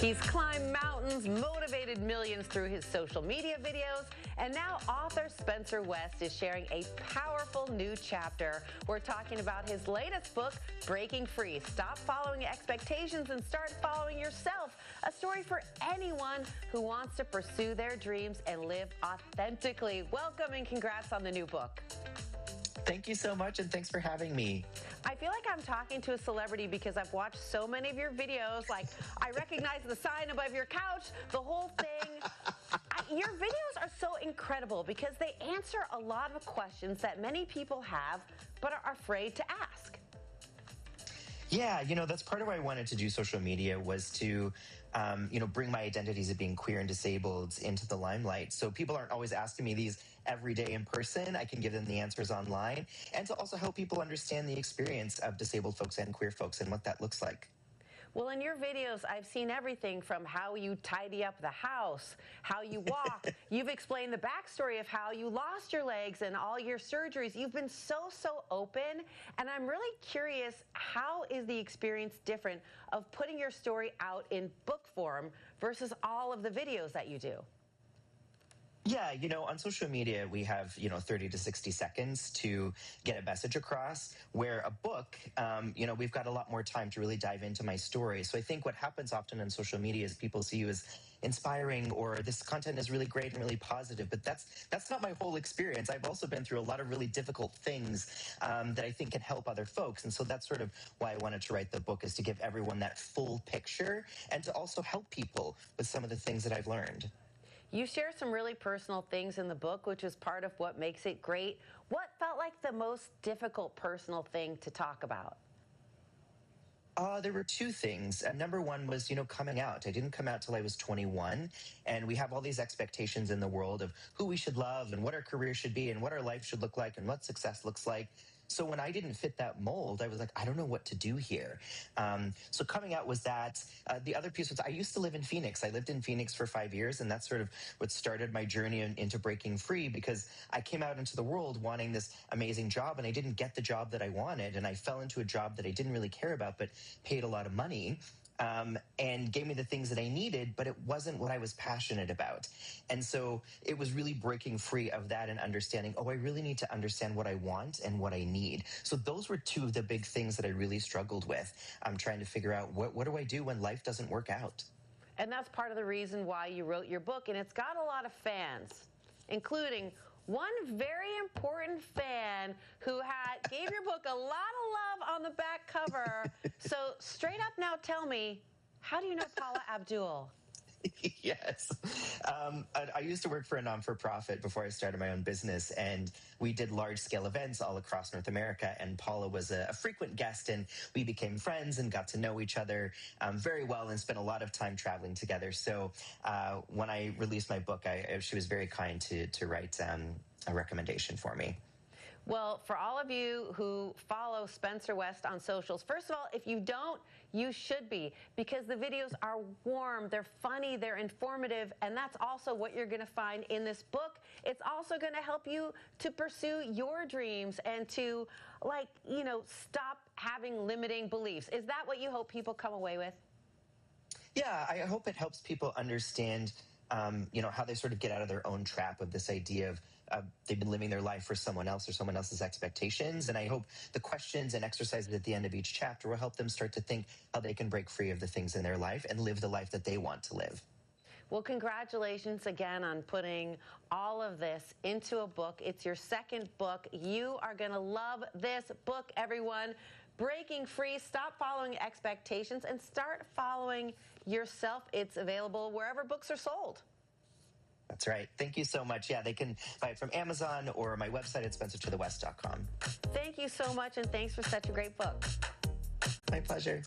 He's climbed mountains, motivated millions through his social media videos, and now author Spencer West is sharing a powerful new chapter. We're talking about his latest book, Breaking Free. Stop following expectations and start following yourself. A story for anyone who wants to pursue their dreams and live authentically. Welcome and congrats on the new book. Thank you so much, and thanks for having me. I feel like I'm talking to a celebrity because I've watched so many of your videos. Like, I recognize the sign above your couch, the whole thing. Your videos are so incredible because they answer a lot of questions that many people have but are afraid to ask. Yeah, that's part of why I wanted to do social media was to, bring my identities of being queer and disabled into the limelight. So people aren't always asking me these every day in person. I can give them the answers online, and to also help people understand the experience of disabled folks and queer folks and what that looks like. Well, in your videos, I've seen everything from how you tidy up the house, how you walk. You've explained the backstory of how you lost your legs and all your surgeries. You've been so open, and I'm really curious, how is the experience different of putting your story out in book form versus all of the videos that you do? Yeah, on social media, we have, 30 to 60 seconds to get a message across, where a book, we've got a lot more time to really dive into my story. So I think what happens often on social media is people see you as inspiring, or this content is really great and really positive, but that's not my whole experience. I've also been through a lot of really difficult things that I think can help other folks. And so that's sort of why I wanted to write the book, is to give everyone that full picture and to also help people with some of the things that I've learned. You share some really personal things in the book, which is part of what makes it great. What felt like the most difficult personal thing to talk about? There were two things. Number one was, coming out. I didn't come out till I was 21, and we have all these expectations in the world of who we should love and what our career should be and what our life should look like and what success looks like. So when I didn't fit that mold, I was like, I don't know what to do here. So coming out was that. The other piece was I used to live in Phoenix. I lived in Phoenix for 5 years, and that's sort of what started my journey into breaking free, because I came out into the world wanting this amazing job, and I didn't get the job that I wanted, and I fell into a job that I didn't really care about but paid a lot of money. And gave me the things that I needed, but it wasn't what I was passionate about. And so it was really breaking free of that and understanding, I really need to understand what I want and what I need. So those were two of the big things that I really struggled with. I'm trying to figure out what do I do when life doesn't work out? And that's part of the reason why you wrote your book, and it's got a lot of fans, including one very important fan who gave your book a lot of love on the back cover. So straight up now, tell me, how do you know Paula Abdul? Yes. I used to work for a non-for-profit before I started my own business, and we did large-scale events all across North America, and Paula was a frequent guest, and we became friends and got to know each other very well and spent a lot of time traveling together. So when I released my book, she was very kind to write a recommendation for me. Well, for all of you who follow Spencer West on socials, first of all, if you don't, you should be, because the videos are warm, they're funny, they're informative, and that's also what you're going to find in this book. It's also going to help you to pursue your dreams and to, stop having limiting beliefs. Is that what you hope people come away with? Yeah, I hope it helps people understand how they sort of get out of their own trap of this idea of they've been living their life for someone else or someone else's expectations. And I hope the questions and exercises at the end of each chapter will help them start to think how they can break free of the things in their life and live the life that they want to live. Well, congratulations again on putting all of this into a book. It's your second book. You are going to love this book, everyone. Breaking Free. Stop following expectations and start following yourself. It's available wherever books are sold. That's right. Thank you so much. Yeah, they can buy it from Amazon or my website at spencertothewest.com. Thank you so much, and thanks for such a great book. My pleasure.